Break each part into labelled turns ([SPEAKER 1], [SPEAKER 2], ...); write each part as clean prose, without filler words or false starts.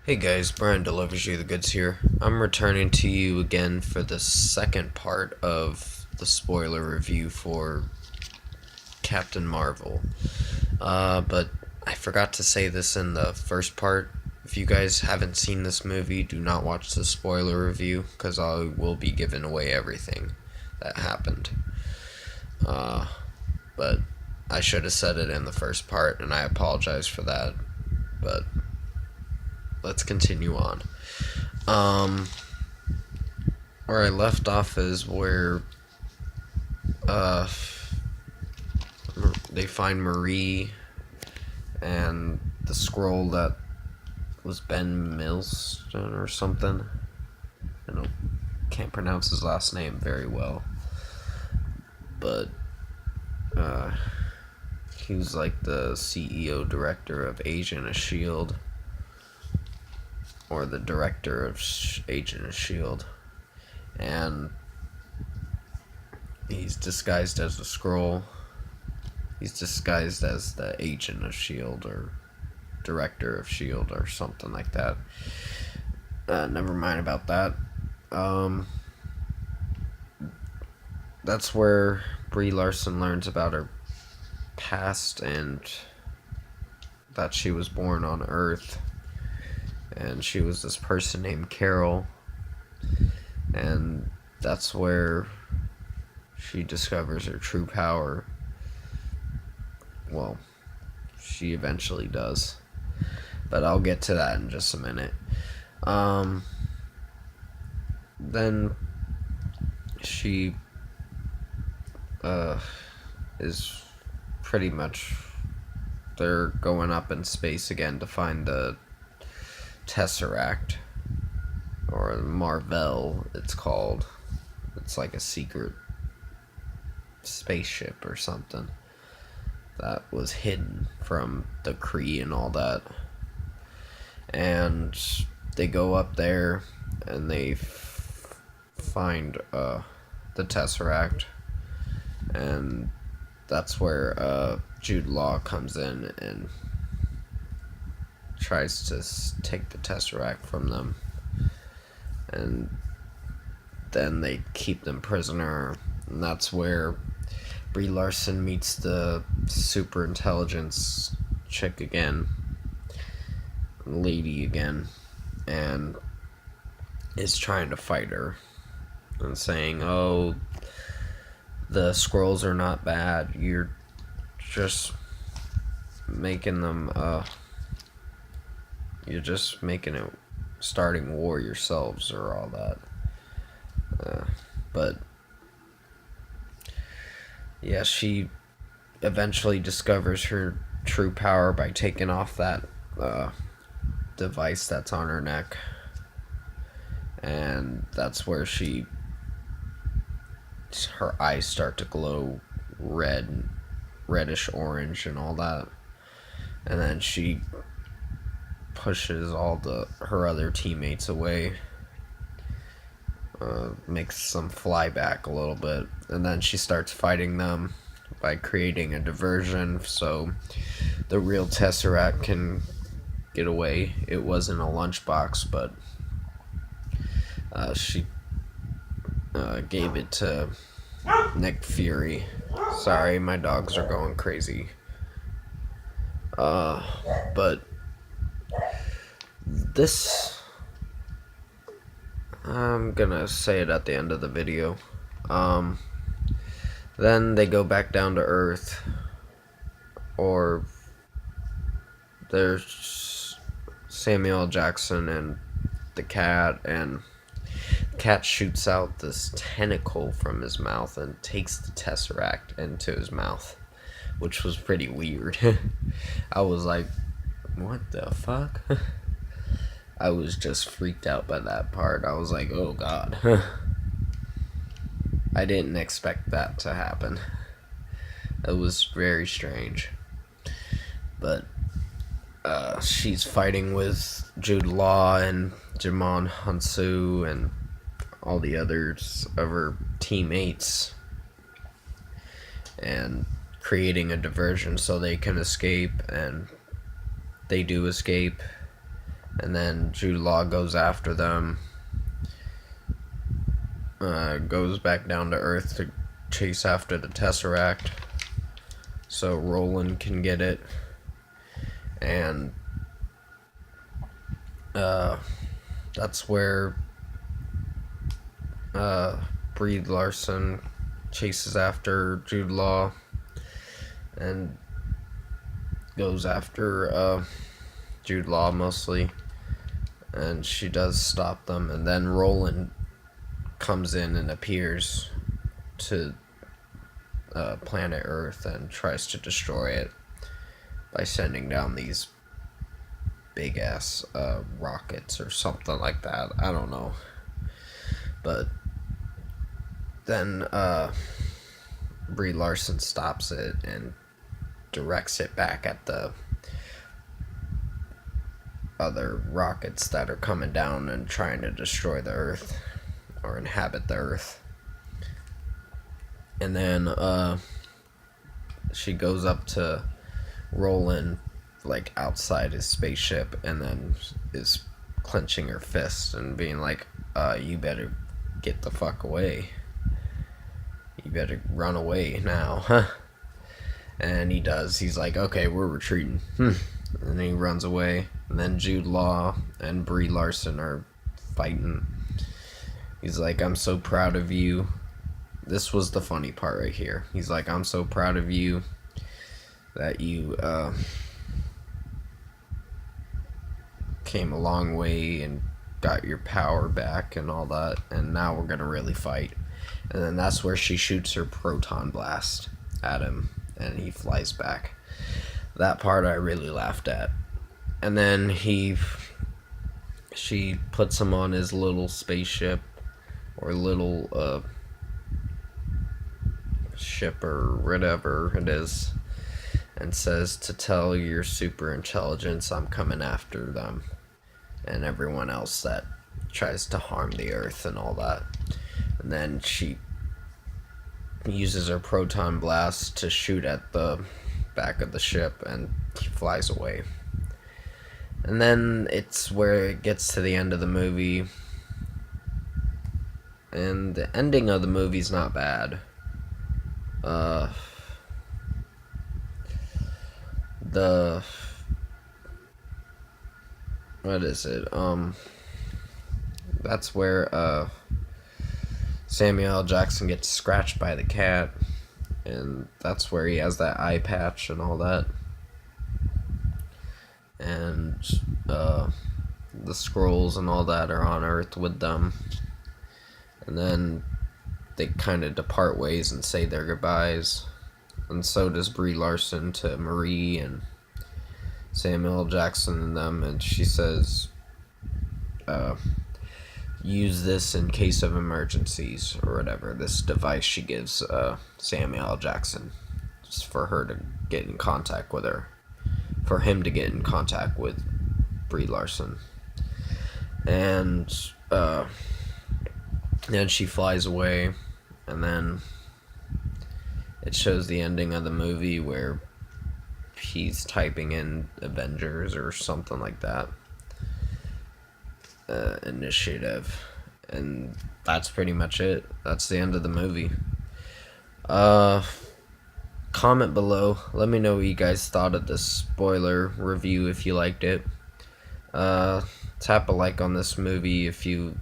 [SPEAKER 1] Hey guys, Brian delivers you the goods here. I'm returning to you again for the second part of the spoiler review for Captain Marvel. But I forgot to say this in the first part. If you guys haven't seen this movie, do not watch the spoiler review because I will be giving away everything that happened. But I should have said it in the first part, and I apologize for that. But let's continue on. Where I left off is where uh, they find Marie and the scroll that was Ben Milston or something. I don't, can't pronounce his last name very well, but he was like the CEO director of Agent of Shield, or the director of Agent of Shield, and he's disguised as a scroll. He's disguised as the agent of S.H.I.E.L.D. or director of S.H.I.E.L.D. or something like that. Never mind about that. That's where Brie Larson learns about her past and that she was born on Earth. And she was this person named Carol. And that's where she discovers her true power. Well, she eventually does, but I'll get to that in just a minute. Then she is pretty much, they're going up in space again to find the Tesseract, or Marvel it's called. It's like a secret spaceship or something that was hidden from the Kree and all that. And they go up there and they find the Tesseract, and that's where Jude Law comes in and tries to take the Tesseract from them, and then they keep them prisoner, and that's where Brie Larson meets the super intelligence chick again, lady again, and is trying to fight her and saying, "Oh, the scrolls are not bad. You're just making them. You're just making it starting war yourselves, or all that." But yeah, she eventually discovers her true power by taking off that device that's on her neck, and that's where her eyes start to glow reddish orange and all that, and then she pushes all her other teammates away, makes them fly back a little bit, and then she starts fighting them by creating a diversion so the real Tesseract can get away. It wasn't a lunchbox, but she gave it to Nick Fury. Sorry, my dogs are going crazy. But this, I'm gonna say it at the end of the video. Then they go back down to Earth, or there's Samuel L. Jackson and the cat, and the cat shoots out this tentacle from his mouth and takes the Tesseract into his mouth, which was pretty weird. I was like, what the fuck? I was just freaked out by that part. I was like, oh god. I didn't expect that to happen. It was very strange. But she's fighting with Jude Law and Djimon Hounsou and all the others of her teammates, and creating a diversion so they can escape, and they do escape, and then Jude Law goes after them, goes back down to Earth to chase after the Tesseract so Roland can get it, and that's where Brie Larson chases after Jude Law and goes after Jude Law mostly, and she does stop them, and then Roland comes in and appears to planet Earth and tries to destroy it by sending down these big ass rockets or something like that. I don't know, but then Brie Larson stops it and directs it back at the other rockets that are coming down and trying to destroy the Earth or inhabit the Earth. And then she goes up to Roland, like outside his spaceship, and then is clenching her fist and being like, you better get the fuck away. You better run away now, huh? And he does. He's like, okay, we're retreating. And then he runs away. And then Jude Law and Brie Larson are fighting. He's like, I'm so proud of you. This was the funny part right here. He's like, I'm so proud of you that you came a long way and got your power back and all that. And now we're going to really fight. And then that's where she shoots her proton blast at him, and he flies back. That part I really laughed at. And then she puts him on his little spaceship, or little ship, or whatever it is, and says to tell your super intelligence I'm coming after them and everyone else that tries to harm the Earth and all that. And then she uses her proton blast to shoot at the back of the ship, and he flies away. And then it's where it gets to the end of the movie, and the ending of the movie's not bad. What is it? That's where Samuel L. Jackson gets scratched by the cat, and that's where he has that eye patch and all that. And the Skrulls and all that are on Earth with them. And then they kind of depart ways and say their goodbyes. And so does Brie Larson to Marie and Samuel L. Jackson and them. And she says, use this in case of emergencies or whatever. This device she gives Samuel L. Jackson, just for her to get in contact with her, for him to get in contact with Brie Larson. And then she flies away, and then it shows the ending of the movie where he's typing in Avengers or something like that. Initiative, and that's pretty much it. That's the end of the movie. Comment below, let me know what you guys thought of this spoiler review, if you liked it. Tap a like on this movie if you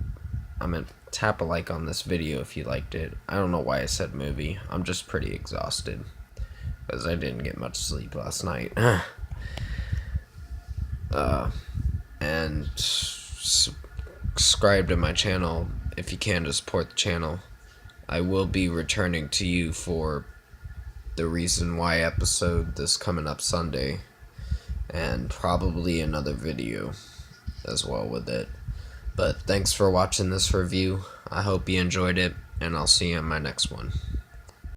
[SPEAKER 1] tap a like on this video if you liked it. I don't know why I said movie. I'm just pretty exhausted because I didn't get much sleep last night. And subscribe to my channel if you can to support the channel. I will be returning to you for the Reason Why episode this coming up Sunday, and probably another video as well with it. But thanks for watching this review. I hope you enjoyed it, and I'll see you in my next one.